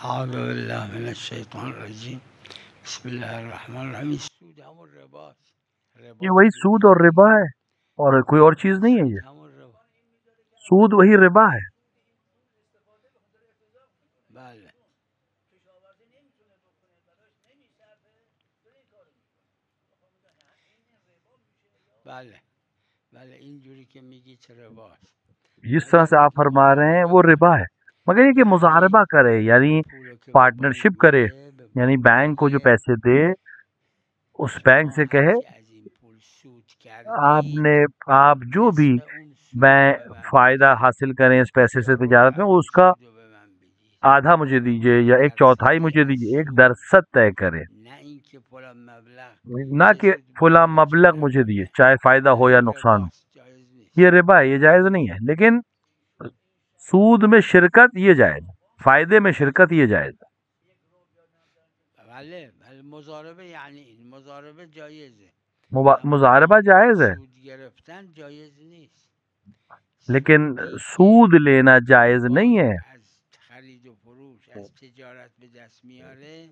اعوذ باللہ من الشیطان الرجیم بسم اللہ الرحمن الرحیم. سود ہم الربا یہ وہی سود اور ربا ہے اور کوئی اور چیز نہیں ہے. یہ ہم الربا. سود وہی ربا ہے. بله بله بله اینجوری که میگید رباست. جس طرح سے آپ فرما رہے ہیں وہ ربا ہے، مگر یہ کہ مضاربہ کرے یعنی پولو که به پارٹنرشپ بانک کرے، بده به یعنی بانک بینک کو جو بده پیسے دے اس بینک شما سے کہے هرچی از این پول سود کردید آپ جو بھی نصف اون سود رو به من فائدہ بدید. حاصل کریں اس پیسے سے یه تجارت ربع میں، اون اس کا سود رو به من بدید. آدھا مجھے دیجئے یا یک ایک چوتھائی درصدی مجھے از دیجئے، ایک سود، درصد طے کرے، نه اینکه فلان مبلغ نہ چه کہ سود فلاں بخوره چه مبلغ مجھے دیے نخوره. چاہے فائدہ ہو نه یا این نقصان ہو. رباست، جایز نیست. یہ ربا ہے، یہ جائز نہیں ہے. لیکن سود میں شرکت یہ جائز ہے، فائدے میں شرکت یہ جائز ہے. بله بله مضاربه یعنی این مضاربه جایزه، مضاربہ جائز ہے سود گرفتن جایز نیست. لیکن سودی سود که لینا جائز نہیں ہے. بانک از خرید و فروش از تجارت به دست میاره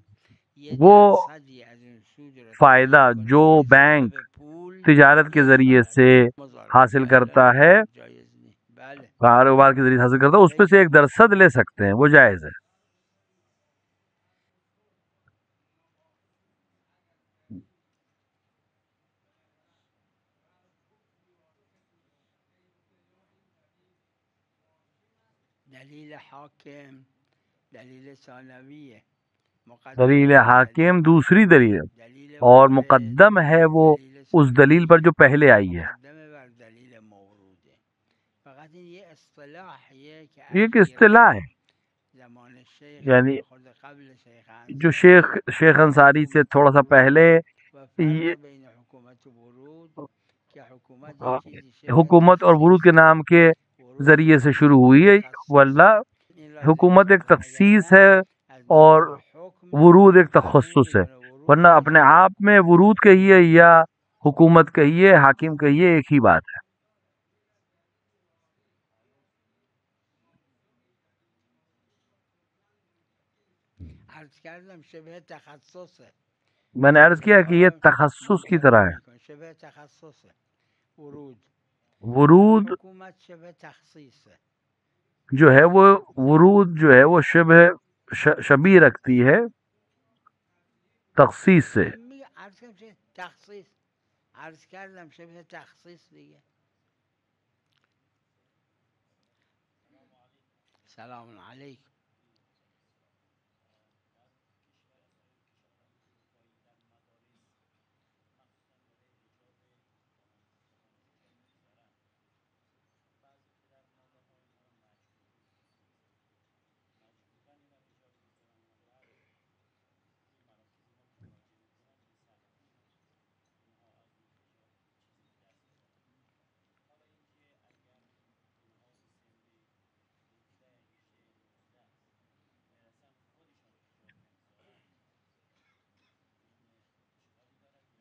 یه وہ درصدی از اون سود رو فائدہ تعیین جو کنه نسبت بینک به پول تجارت کے ذریعے سے مضاربه حاصل کرتا ہے، جایز نیست. بله کاروبار کے ذریعے حاصل کرتا ہے، اس پہ سے ایک درصد لے سکتے ہیں، وہ جائز ہے. دلیل حاکم دلیل ثانویه، دلیل حاکم دوسری دلیل ہے دلیل اور وارد مقدم ہے وہ دلیل اس دلیل پر جو پہلے آئی ہے. مقدمه بر دلیل موروده. فقط این یه اصطلاحیه که یہ ایک اخیراً اصطلاح ہے، زمان شیخ یعنی خود قبل شیخ جو انصاری شیخ انصاری سے تھوڑا سا پہلے و فرق یہ بین حکومت و ورود که حکومت یه چیزی شبه حکومت اور ورود کے تخصیصه، نام کے ورود ذریعے سے شروع شبه ہوئی ہے، واللہ تخصیصه. این را ذکر حکومت ایک کنم تخصیص وگرنه ہے از اور لحاظ حکم ورود ایک فرق تخصص ہے. نمیکنه. ورود ورنہ اپنے حاکم آپ میں حکومت ورود کہیے یا حکومت کہیے، حاکم کہیے، ایک ہی بات ہے. عرض کردم شبه تخصصه. میں نے عرض کیا کہ یہ تخصص کی منطبق طرح ہے. میکنه شبه تخصصه. ورود ورود حکومت شبه تخصیصه. جو ہے وہ ورود جو ہے وہ شبیہ رکھتی ہے تخصیص سے. میگه عرض کردم چه تخصیص، عرض کردم شبه تخصیص دیگه. سلام علیکم.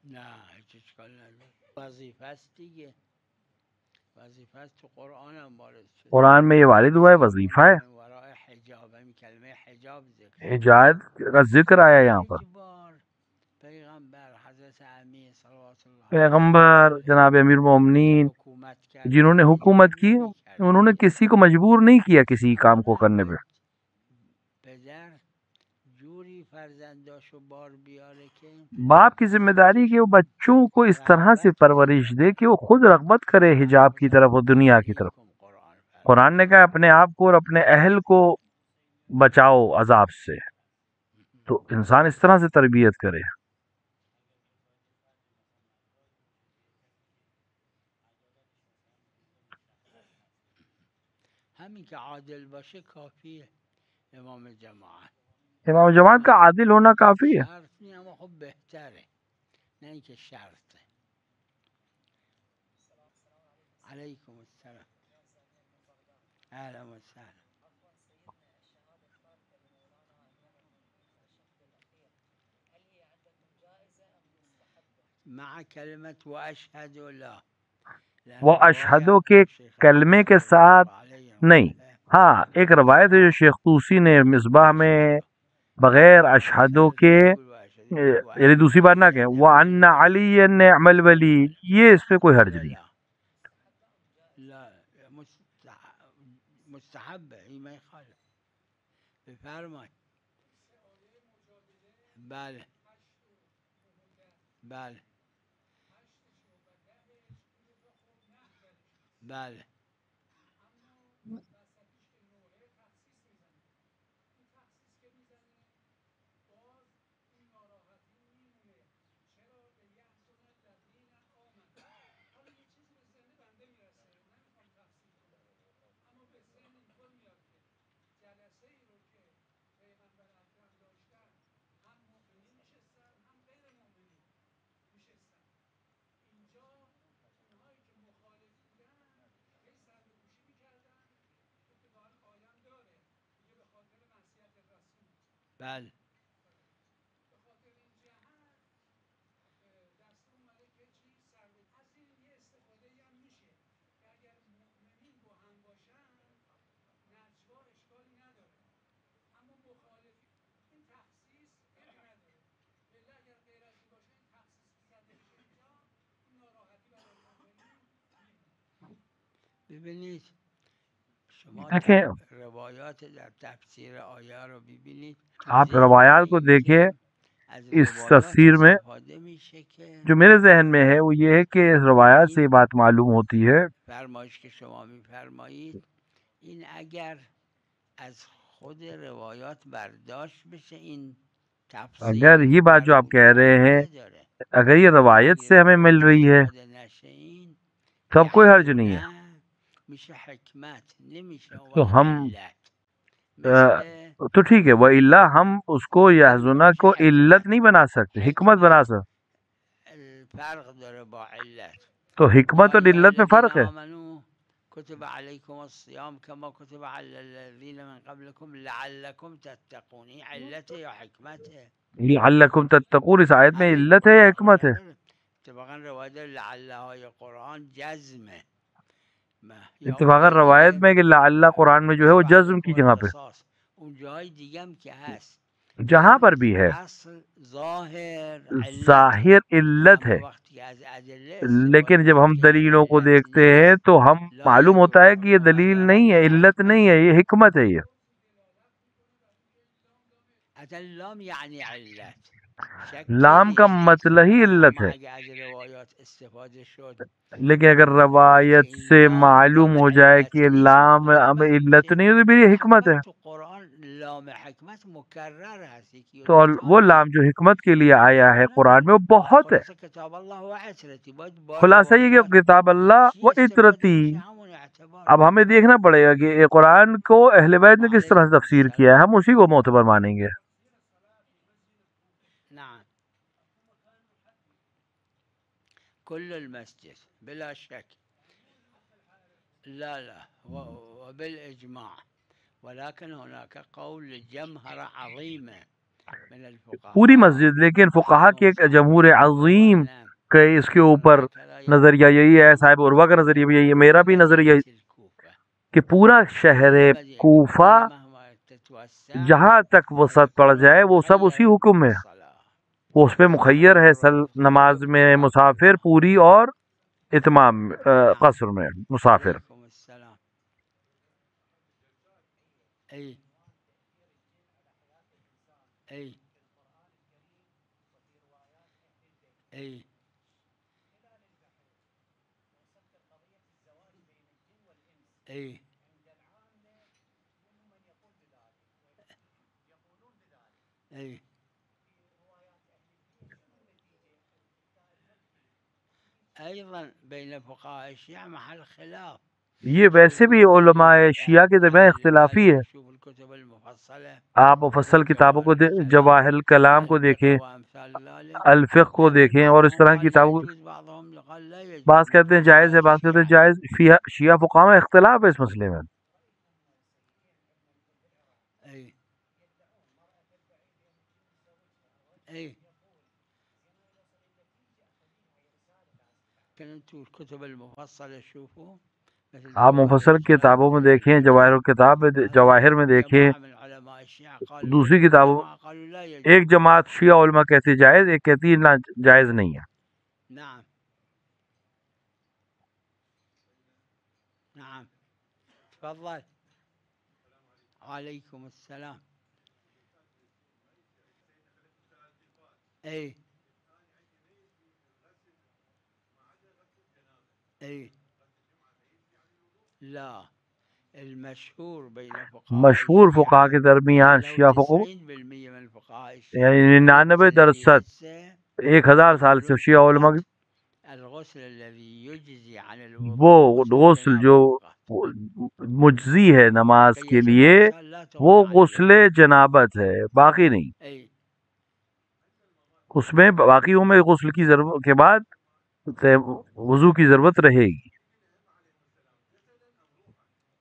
نه هیچ اشکال نداره، وظیفه است دیگه، وظیفه است. تو قرآن هم وارد شده. قرآن میں یہ وارد ہوا ہے، وظیفہ ہے. من وراء حجاب، همین کلمه حجاب ذکر شده. حجاب کا ذکر آیا یہاں پر. 5 بار پیغمبر حضرت امیر صلوات الله پیغمبر جناب امیر المومنین حکومت کردن جنہوں نے حکومت کی، مجبور نکردن. انہوں نے کسی کو مجبور نہیں کیا کسی کام کو کرنے پہ. پدر جوری فرزنداشو بار بیاره که باپ کی ذمہ داری کہ وہ بچوں کو اس طرح سے پرورش دے کہ وہ خود رغبت کرے حجاب کی طرف اور دنیا کی طرف. قرآن نے کہا اپنے آپ کو اور اپنے اہل کو بچاؤ عذاب سے، تو انسان اس طرح سے تربیت کرے. همین که عادل باشه کافیه. امام جماعت امام جماعت کا عادل ہونا کافی ہے. شرط نی، اما خب بهتره، نه اینکه شرطه. علیکم السلام. اهلا و سهلا. مع کلمت و اشهد لا، وہ اشہدوں کے کلمے کے ساتھ نہیں. ہاں ایک روایت ہے جو شیخ طوسی نے مصباح میں بغیر اشہدو کے، یعنی دوسری بات نہ کہیں وَأَنَّ عَلِيًّا نِعْمَ الْوَلِيُّ، یہ اس پہ کوئی حرج نہیں. لا مستحب ہے، یہ میں خالف بفرمائیں. بله بله بله بله ببینید شما دیکھیں روایات در تفسیر آیه رو ببینید، آپ روایات کو دیکھیں. از اس روایات تفسیر میں استفاده میشه که جو میرے ذہن میں ہے وہ یہ ہے کہ اس روایات سے یہ بات معلوم ہوتی ہے فرمایش که شما میفرمایید این اگر از خود روایات برداشت بشه این تفسیر اگر یہ بات جو آپ کہہ رہے ہیں اگر یہ روایت سے ہمیں مل رہی ہے تب کوئی حرج نہیں ہے. میشه حکمت نمیشه تو ہم علت، مثل تو ٹھیک ہے وَإِلَّا ہم اس کو یحزنہ کو علت نہیں بنا سکتے، حکمت بنا سکتے. فرق داره با علت. تو حکمت اور یا علت میں الذین فرق ہے. آمنوا کتب علیکم الصیام کما کتب علی الذین من قبلکم لعلکم تتقون، این علت یا حکمت ہے؟ لعلکم تتقون اس آیت میں علت ہے یا حکمت ہے؟ اتفاقا روایت لعلهای قرآن جزمه، اتفاقا روایت میں کہ لعل قرآن میں جو ہے وہ جزم کی جگہ پہ، اون جای دیگه هم که هست جہاں پر بھی ہے اصل ظاهر علت، ظاہر علت ہے. اما وقتی از ادله استفاده لیکن جب ہم میشه که دلیلوں کو علت دیکھتے ہیں نیست تو ہم لا معلوم ہوتا ہے کہ یہ یضر، دلیل ضرر نہیں ہے، علت نہیں ہے، یہ حکمت ہے. یہ اصلا لام یعنی علت، شک لام کا نیست. مطلب ہی علت اما ہے. اگه از روایات استفاده شد لیکن اگر که روایت این سے لام معلوم لام ہو جائے علت کہ نیست لام اون اب حکمت علت میشه. نہیں ہے تو پھر یہ حکمت ہے. تو قرآن لام حکمت مکرر هست، یکی و تو دوتا وہ نیست. لام جو حکمت کے لیے آیا ہے قرآن میں وہ بہت ہے. خلاصه کتاب الله و عترتی، باید با خلاصہ یہ کہ روایات کتاب اللہ چی و استفاده عطرتی. میشه همون اعتبار. اب ہمیں دیکھنا پڑے گا کہ یہ قرآن کو اہل بیت نے کس طرح سے وعلیکم تفسیر کیا ہے، السلام. ہم اسی کو معتبر مانیں گے. نعم كل المسجد بلا شك، لا لا وبالإجماع، ولكن هناك قول جمهرة عظيمة من الفقهاء پوری مسجد، لیکن فقہا کے ایک جمہور عظیم کہ اس کے اوپر نظریہ یہی ہے، صاحب عروہ کا نظریہ بھی یہی ہے، میرا بھی نظریہ کہ پورا شہر کوفہ جہاں تک وسعت پڑ جائے وہ سب اسی حکم میں، وہ اس پہ مخیر ہے. نماز میں مسافر پوری اور اتمام قصر میں مسافر. أي أي أي أي أي أيضا بين فقهاء الشيعة محل خلاف. یہ ویسے بھی علماء شیعہ کے درمیان اختلافی ہے. شوف الكتب المفصلة، آپ مفصل کتابوں کو جواہر الکلام کو دیکھیں، وأمثال ذلك. الفقہ کو دیکھیں، اور اس طرح کی کتابوں کو. يجوز بعضهم قال لا يجوز. بعض کہتے ہیں جائز ہے، بعض کہتے ہیں جائز. شیعہ فقہا میں اختلاف ہے اس مسئلے میں. أي أي كنتوا الكتب المفصلة شوفوا، آپ مفصل کتابوں میں دیکھیں، جواہر میں دیکھیں، علماء الشیعہ قالوا دوسری يجوز کتابوں جماعة قالوا لا يجوز. ایک جماعت شیعہ علماء کہتی ہے جائز، ایک کہتی ہے نہ جائز نہیں ہے. نعم نعم تفضل. وعليكم السلام. اي اي لا المشهور بين فقهاء مشہور فقہا الشيعة کے درمیان لو شیعہ فقہ 90% من فقهاء الشيعة یعنی 99% يجزي 1000 سال سے شیعہ علماء کی الغسل الذي يجزي عن وہ الوضوء غسل غسل جو جنابة مجزی ہے نماز کے بقية لیے الأغسال لا وہ تغني عن غسل الوضوء. جنابت ہے، باقی نہیں. اي اس میں باقیوں میں غسل کی ضرورت کے بعد وضو کی ضرورت رہے گی.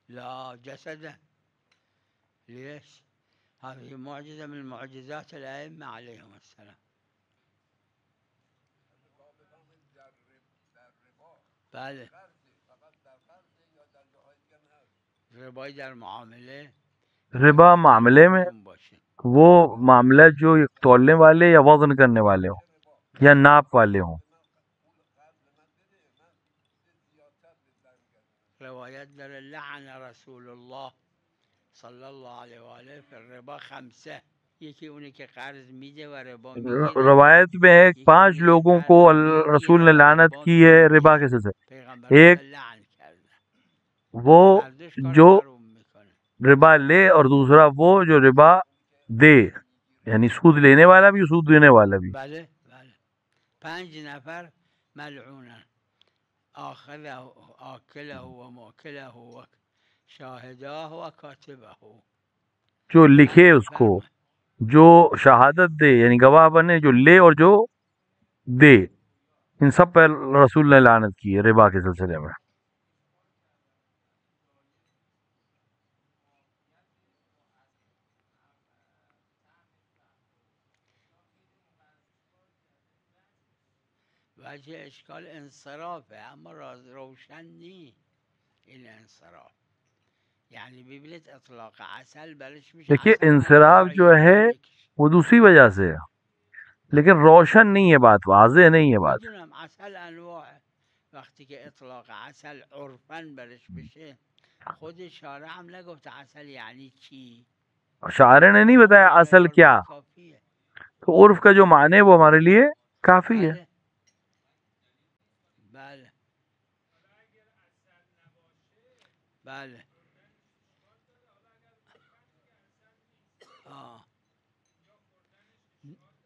لا جسدا. ليش؟ هذه معجزة من معجزات الأئمة عليهم السلام. بله ربای در معامله ربا معاملے میں باشه. وہ معاملہ جو تولنے والے یا وزن کرنے والے ہوں یا ناپ والے ہوں. روایت داره لعن رسول الله صلی الله علیه و آله فی الربا 5. یکی اونی که قرض میده و ربا میگیره، روایت میں ہے یکی 5 اونی که لوگوں قرض کو میگیره رسول نے و لعنت ربا کی ہے ربا میده. کے سلسلے. پیغمبر ایک خدا لعن کرده. وہ هر دوش کار جو حروم میکنه. ربا لے اور دوسرا وہ جو ربا دے، یعنی سود لینے والا بھی سود دینے والا بھی. بله بله 5 نفر ملعونن، آخذه آکله و ماکله و شاهداه و کاتبه. جو لکھے 5 اس کو، نفر جو شہادت دے یعنی گواہ بنے، جو لے اور جو دے، ان سب پر رسول نے لعنت کی ہے ربا کے سلسلے میں. وجه اشکال انصرافه، اما روشن نی این انصراف. یعنی ببینید اطلاق عسل برش میشه دیکھیے عسل انصراف جو ہے وہ دوسری وجہ سے ہے، لیکن روشن نہیں ہے بات، واضح نہیں ہے بات. میدونم عسل انواع. وقتی که اطلاق عسل عرفن برش بشه، خود شارع هم نگفت عسل یعنی چی، شاعر نے نہیں بتایا اصل کیا، کافیه. تو عرف کا جو معنی ہے وہ ہمارے لیے کافی ہے. بله بله بله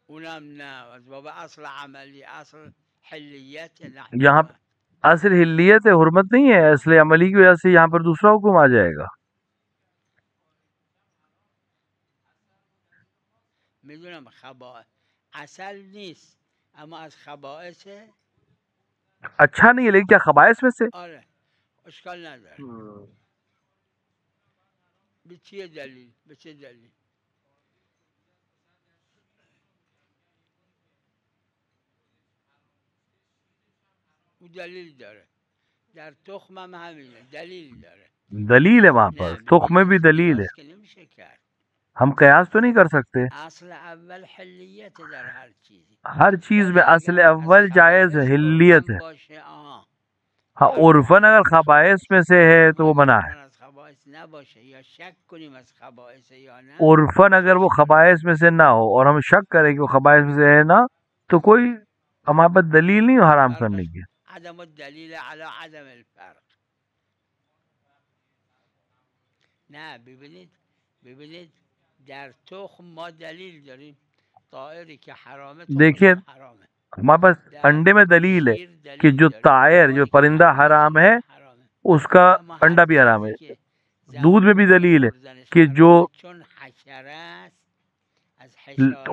اونم نه از باب اصل عملی، اصل حلیت یہاں اصل حلیت ہے، حرمت نہیں ہے. اصل عملی کی وجہ سے یہاں پر دوسرا حکم آ جائے گا. میدونم خبائث اصل نیست، اما از خبائثه. اچھا نہیں ہے لیکن کیا خبائث میں سے؟ آره اشکال نداره. به چیه دلیل؟ به چه دلیل؟ او دلیل داره. در تخم هم همینه، دلیل داره. دلیل ہے وہاں پر، تخم میں بھی دلیل ہے. که نمیشه کرد. ہم قیاس تو نہیں کر سکتے. اصل اول حلیت در هر چیزی. ہر چیز میں اصل اول جائز ہے، حلیت ہے. باشه ہاں عرفاً اگر خبائث میں سے ہے تو وہ منع ہے. از خبائث نباشه یا شک کنیم از خبائث یا نه. عرفاً اگر وہ خبائث میں سے نہ ہو اور ہم شک کریں کہ وہ خبائث میں سے ہے نا، تو کوئی ہمارے پاس دلیل نہیں حرام کرنے کی. عدم الدلیل علی عدم الفرق. نه ببینید در تخم ما دلیل داریم. طائری که حرامه دیکھیے تخمش حرامه. ہمارے پاس انڈے میں دلیل ہے کہ جو طائر جو پرندہ حرام ہے اس کا انڈا بھی حرام ہے. دودھ میں بھی دلیل ہے کہ جو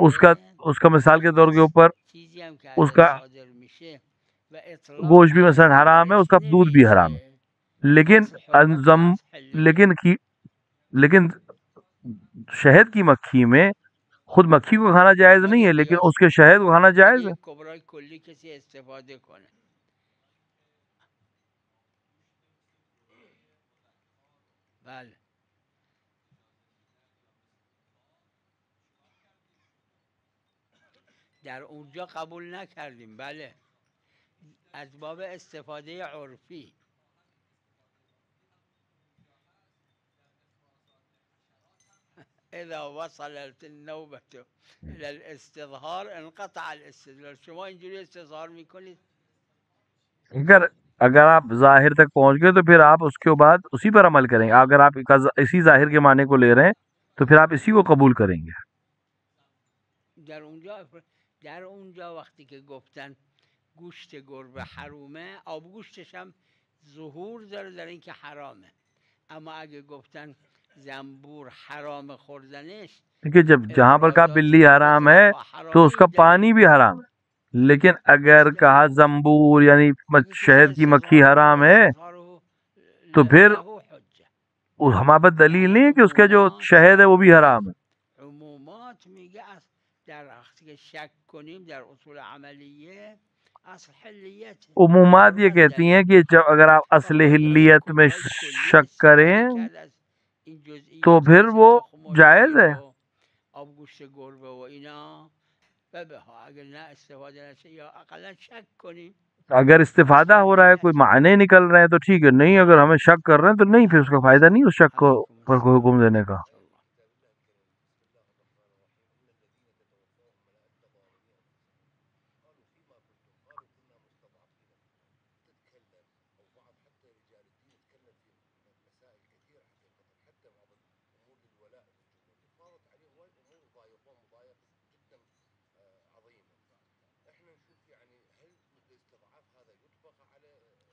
اس کا مثال کے طور کے اوپر اس کا گوشت بھی مثلا حرام ہے، اس کا دودھ بھی حرام ہے. لیکن شہد کی مکھی میں خود مکھی کو کھانا جائز نہیں ہے، لیکن اس کے شہد کو کھانا جائز ہے. کبرای کلی کسی استفاده کنه. بله در اونجا قبول نکردیم. بله، از باب استفاده عرفی. اذا وصلت النوبة الى الاستظهار انقطع الاستدلال. شما اینجوری استظهار میکنید؟ اگر آپ ظاہر تک پہنچ گئے تو پھر آپ اس کے بعد اسی پر عمل کریں گے. اگر آپ اسی ظاہر کے معنی کو لے رہے ہیں تو پھر آپ اسی کو قبول کریں گے. در اونجا وقتی که گفتن گوشت گربه حرومه، آبگوشتش هم ظهور داره در این که حرامه، اما اگه گفتن زنبور حرام خوردنش، کہ جہاں پر کہا بلی حرام ہے تو اس کا پانی بھی حرام ہے. لیکن اگر کہا زنبور یعنی شہد کی مکھی حرام ہے تو پھر ہمارے پاس دلیل نہیں ہے کہ اس کا جو شہد ہے وہ بھی حرام ہے. عمومات میگه در وقتی که شک کنیم در اصول عملیه اصل حلیت. عمومات یہ کہتی ہیں کہ جب اگر آپ اصل حلیت میں شک کریں تو پھر وہ جائز ہے. آبگوشت گربه و اینا اگر نه استفاده نشه یا اقلا شک کنیم. اگر استفادہ ہو رہا ہے کوئی معنی نکل رہے ہیں تو ٹھیک ہے، نہیں اگر ہمیں شک کر رہے ہیں تو نہیں، پھر اس کا فائدہ نہیں اس شک کو پر کوئی حکم دینے کا.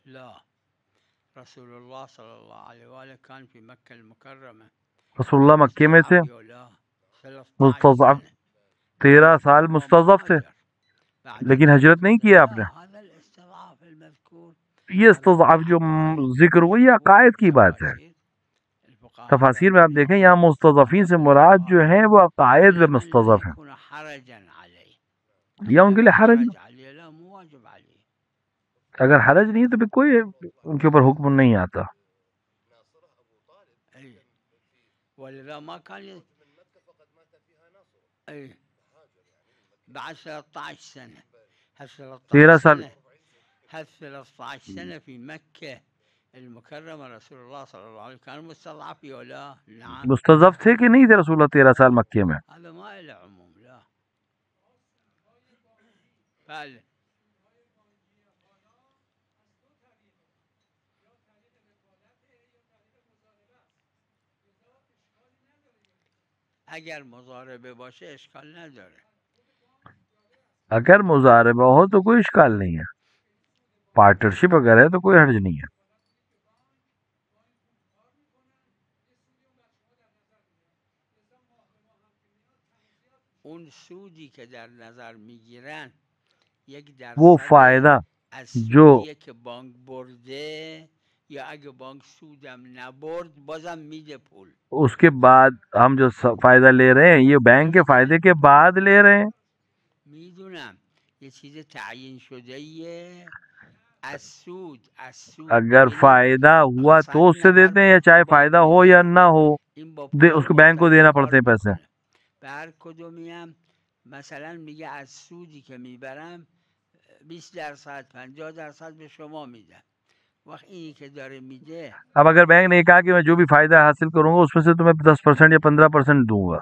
لا، رسول اللہ صلی اللہ علیہ وآلہ کان فی مکہ المکرمہ. رسول اللہ مکے میں تھے، مستضعف 13 سال مستضعف تھے، لیکن ہجرت نہیں کیا آپ نے. یہ استضعاف جو ذکر ہوئی یہ عقائد کی بات ہے. تفاسیر میں آپ دیکھیں یہاں مستضعفین سے مراد جو ہیں وہ عقائد میں مستضعف ہیں، یا ان کے لیے حرج نہیں. اگر حرج نہیں ہے تو پھر کوئی ان کے اوپر حکم نہیں آتا. بعد 13 سنة 13 سال 13 سنة في مكة المكرمة رسول الله صلى الله عليه وسلم كان مستضعف ولا؟ نعم. مستضعف تھے کہ نہیں تھے رسول اللہ 13 سال مکے میں؟ هذا ما له عموم. لا بله. اگر مضاربه باشه اشکال نداره. اگر مضاربہ ہو تو کوئی اشکال نہیں ہے، پارٹنرشپ اگر ہے تو کوئی حرج نہیں ہے. اون سودی که در نظر میگیرن یک وہ درصد فائدہ از جو سودیه که بانک برده، یا اگه بانک سودم نبرد بازم میده پول. اس کے بعد ہم جو فائدہ لے رہے ہیں یہ بینک کے فائدے کے بعد لے رہے ہیں. میدونم یه چیز تعیین شده ایه. از سود اگر فائدہ ہوا تو اس سے دیتے ہیں، یا چاہے فائدہ ہو یا نہ ہو اس کو بینک کو دینا پڑتے ہیں پیسے. به هر کدومیم مثلا میگه از سودی که میبرم 20% 50% به شما میدم. وقت اینی که داره میده، اب اگر بینک نے کہا کہ میں جو بھی فائدہ حاصل کروں گا اس میں سے تمہیں 10% یا 15% دوں گا،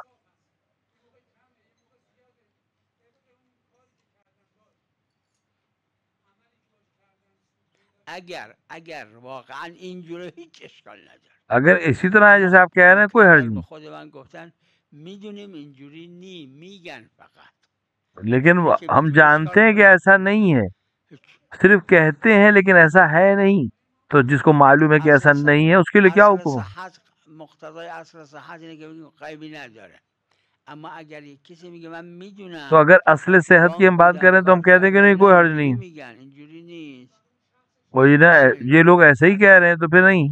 اگر واقعا اینجوره ہیچ اشکال نداره. اگر اسی طرح ہے جیسے آپ کہہ رہے ہیں کوئی حرج به نہیں. خود من گفتن میدونیم اینجوری نی، میگن فقط. لیکن ہم جانتے ہیں کہ ایسا نہیں ہے، صرف کہتے ہیں لیکن ایسا ہے نہیں. تو جس کو معلوم ہے کہ ایسا نہیں ہے اس کے لیے کیا حکم ہے؟ مقتضای اصل صحت اینه که بگیم غیبی نداره. اما اگر کسی میگه من میدونم، تو اگر اصل صحت کی ہم بات کریں تو ہم کہتے ہیں کہ نہیں کوئی حرج نہیں. میگن اینجوری نیست. وہی نا، یہ لوگ ایسے ہی کہہ رہے ہیں تو پھر نہیں.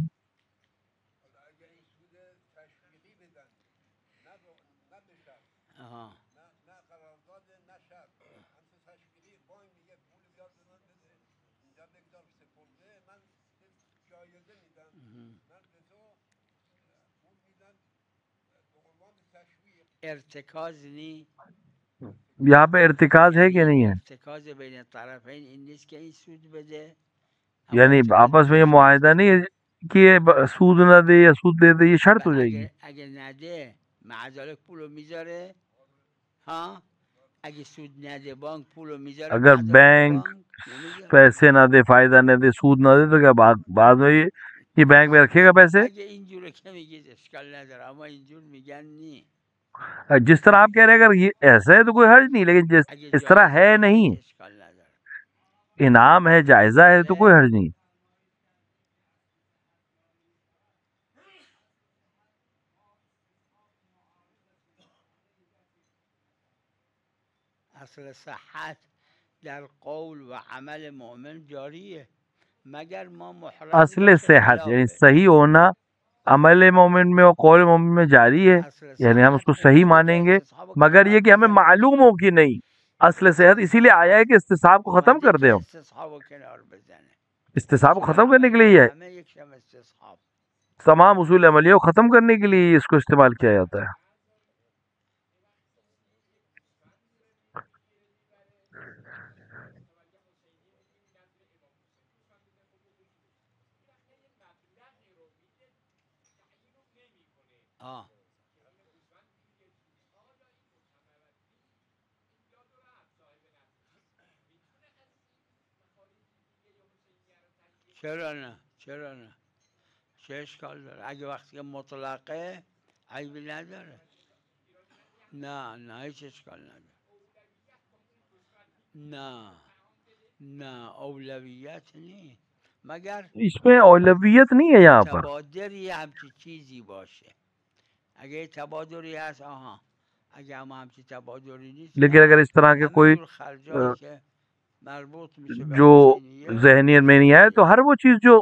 ارتکاز نی یہاں پہ ارتکاز ہے کہ نہیں ہے؟ ارتکاز بین طرفین این نیست که این سود بده، یعنی آپس میں یہ معاہدہ نہیں ہے کہ یہ سود نہ دے یا سود دے دے، یہ شرط ہو جائے گی. اگه نده معذالک پولو میذاره، ها اگه سود نده بانک پولو میذاره، اگر معذالک بینک بانک نمیگه. پیسے نہ دے، فائدہ نہ دے، سود نہ دے، تو کیا بعد میں یہ بینک میں رکھے گا پیسے؟ اگه اینجوره که میگید اشکال نداره، اما اینجور میگن نی. جس طرح آپ کہہ رہے ہیں اگر یہ ایسا ہے تو کوئی حرج نہیں، لیکن اس طرح ہے نہیں، اشکال نداره. انعام ہے، جائزہ ہے، تو کوئی حرج نہیں. اصل صحت در قول و عمل مؤمن جاریه مگر ما محرم اصل صحت یعنی صحیح ہونا عمل مومن میں اور قول مومن میں جاری ہے، یعنی ہم اس کو صحیح مانیں گے، مگر یہ کہ ہمیں معلوم ہو کہ نہیں. اصل صحت اسی لیے آیا ہے کہ استصحاب کو ختم کر دیں. ہم استصحاب کو ختم کرنے کے لیے ہے، تمام اصول عملیہ کو ختم کرنے کے لیے اس کو استعمال کیا جاتا ہے. چرا نه؟ چرا نه؟ چه اشکال داره؟ اگه وقتی که مطلقه عیبی نداره. نه نه هیچ اشکال نداره. نه نه اولویت نہیں، مگر اس میں اولویت نہیں ہے یہاں پر. تبادری همچی چیزی باشه. اگه تبادری هست آها، اگه همچی تبادری نیست، لیکن اگر اس طرح کے کوئی خرجایی که مربوط میشه به جو حسینیه ذہنیت میں نہیں آئے، تو ہر وہ چیز جو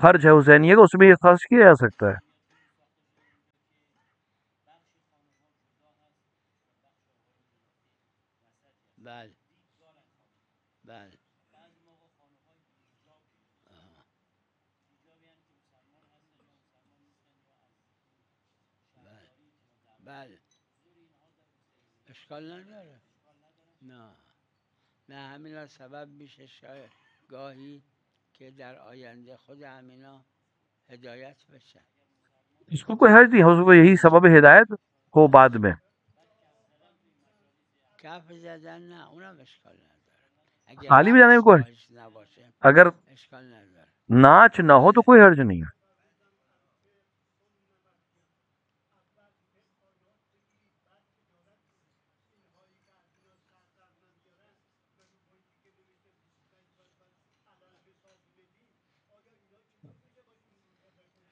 خرچ ہے حسینیہ کا اس میں یہ خرچ کیا جا سکتا ہے. بله بله بله اشکال نداره. نه نه همینا سبب میشه شاید گاهی که در آینده خود همینا ہدایت بشن. اس کو کوئی حرج نہیں ہے، اس کو یہی سبب ہدایت ہو بعد میں. کف زدن نه اونم اشکال نداره. اگه خالی بھی جانے میں کوئی، رقص نباشه اگر اشکال نداره. ناچ نہ ہو تو کوئی حرج نہیں ہے.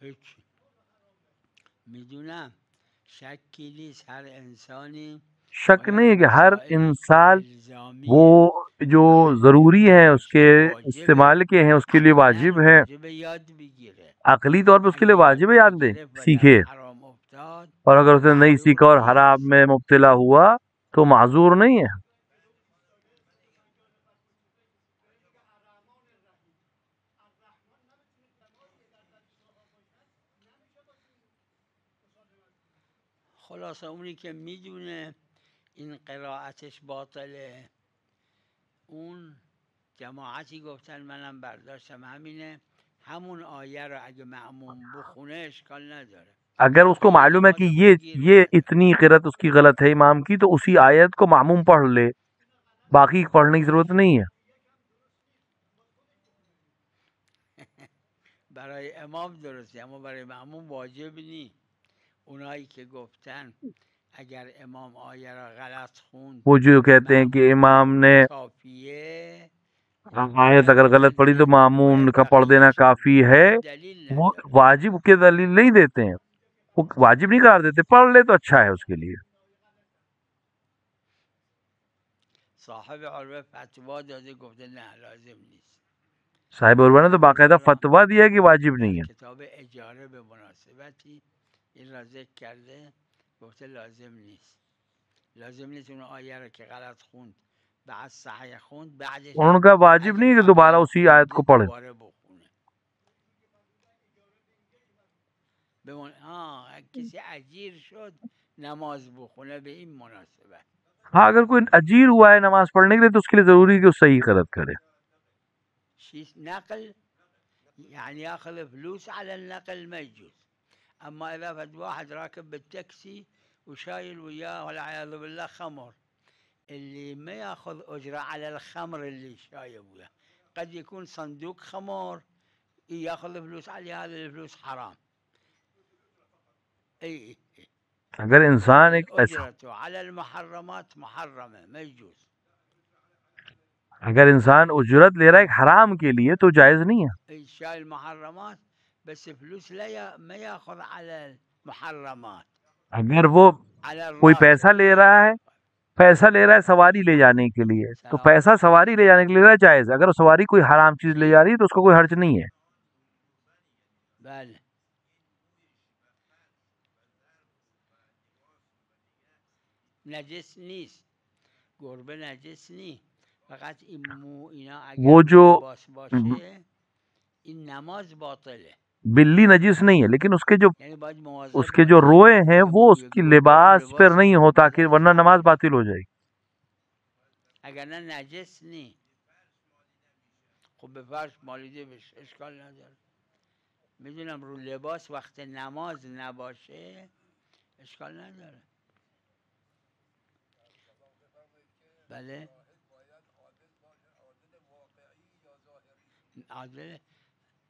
هیچ میدونم شکی نیست هر انسانی شک نہیں ہے کہ ہر انسان وہ جو ضروری ہیں اس کے استعمال کے ہیں اس کے لیے واجب ہے، یاد بگیره. عقلی طور پہ اس کے لیے واجب ہے یاد دے سیکھے، اور اگر اس نے نہیں سیکھا اور حرام میں مبتلا ہوا تو معذور نہیں ہے. خلاصه اونی که میدونه این قرائتش باطله، اون جماعتی گفتن منم برداشتم همینه، همون آیه رو اگه معموم بخونه اشکال نداره. اگر اس کو معلوم ہے کہ یہ اتنی قرأت اس کی غلط ہے امام کی، تو اسی آیت کو معموم پڑھ لے، باقی پڑھنے کی ضرورت نہیں ہے. برای امام درسته اما برای معموم واجب نی. اونایی که گفتن اگر امام آیه را غلط خوند وہ جو کہتے ہیں کہ امام نے کافیه، آیت اگر غلط پڑھی تو معموم کا پڑھ دینا کافی ہے، وہ واجب کے دلیل نہیں دیتے ہیں، وہ واجب نہیں قرار دیتے، پڑھ لے تو اچھا ہے اس کے لیے. صاحب عروه فتوا داده گفته نه لازم نیست. صاحب عروہ نے تو باقاعدہ فتوا دیا کہ واجب نہیں ہے. کتاب اجاره به مناسبتی این را ذکر کرده، گفته لازم نیست. لازم نیست اون آیه را که غلط خوند بعد صحیح خوند بعدش ان کا واجب نہیں کہ دوبارہ اسی آیت کو پڑھے. دوباره بخونه. کسی اجیر شد نماز بخونه به این مناسبت. ہاں اگر کوئی اجیر ہوا ہے نماز پڑھنے کے لیے تو اس کے لیے ضروری ہے کہ وہ صحیح قرض کرے. شيء نقل يعني ياخذ فلوس على النقل ما يجوز. اما اذا فد واحد راكب بالتاكسي وشايل وياه والعياذ بالله خمر، اللي ما ياخذ اجره على الخمر اللي شايب وياه، قد يكون صندوق خمر ياخذ فلوس عليه، هذه الفلوس حرام. اي اگر انسان ایک الاجره على المحرمات محرمه ما يجوز. اگر انسان اجرت لے رہا ہے ایک حرام کے لیے تو جائز نہیں ہے. شايل المحرمات بس فلوس لا ما ياخذ على المحرمات. اگر وہ کوئی پیسہ لے رہا ہے سواری لے جانے کے لیے تو پیسہ سواری لے جانے کے لیے جائز. اگر سواری کوئی حرام چیز لے جا رہی ہے تو اس کو کوئی حرج نہیں ہے. بله نجس نیست، گربه نجس نیست، فقط این مو اینا اگر وہ جو لباس باشه این نماز باطله. بلی نجس نہیں ہے لیکن اس کے جو یعنی باید مواظب اس کے جو باشی روئے ہیں که وہ اس موی کی گربه لباس رو پر لباس نہیں ہوتا کہ بدنش ورنہ نماز نباشه، باطل ہو جائے گی. اگر نه نجس نی. خب به فرش مالیده بشه اشکال نداره. میدونم رو لباس وقت نماز نباشه اشکال نداره. بله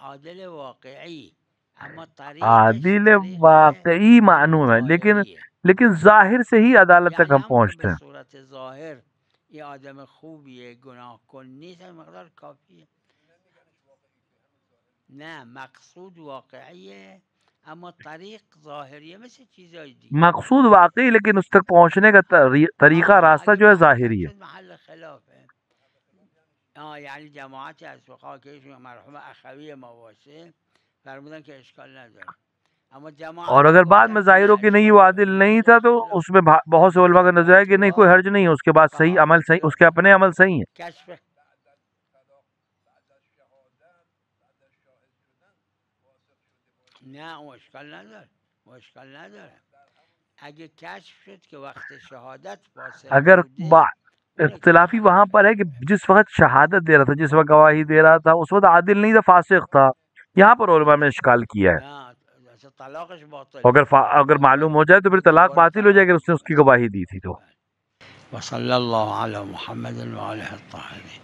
عادل واقعی، اما طریقش عادل طریق واقعی معلوم ہے ظاهریه. لیکن ظاہر سے ہی عدالت تک ہم یعلم که پہنچتے به ہیں. صورت ظاهر یہ آدم خوبیه گناه کن نیست، این مقدار کافیه. نه مقصود واقعیه اما طریق ظاهریه، مثل چیزای دیگه. مقصود واقعی لیکن اس تک پہنچنے کا طریقہ راستہ اگه جو ہے محرم ظاہری ہے. شد محل خلافه. یعنی جماعتی از فقها که ایشون مرحوم اخوی ما باشه فرمودن که اشکال نداره، اما جماعت اور اگر بعد گفتن میں که ظاہر ہو نه کہ نہیں اشکال وہ داره. عادل نہیں محل تھا تو خلاف. اس میں بہت سے علماء کا نظر ہے کہ نہیں کوئی حرج نہیں ہے، اس کے بعد صحیح عمل صحیح، اس کے اپنے عمل صحیح ہیں. کشف نه اون اشکال نداره، اون اشکال نداره. اگه کشف شد که وقت شهادت فاسق اگر بوده اختلافی وہاں پر ہے کہ جس وقت شہادت دے رہا تھا، جس وقت گواہی دے رہا تھا اس وقت عادل نہیں تھا، فاسق تھا. یہاں پر علماء نے اشکال کیا ہے. طلاقش باطل. اگر معلوم ہو جائے تو پھر طلاق باطل ہو جائے اگر اس نے اس کی گواہی دی تھی تو. وصلی اللہ علی محمد و آلہ الطاہرین.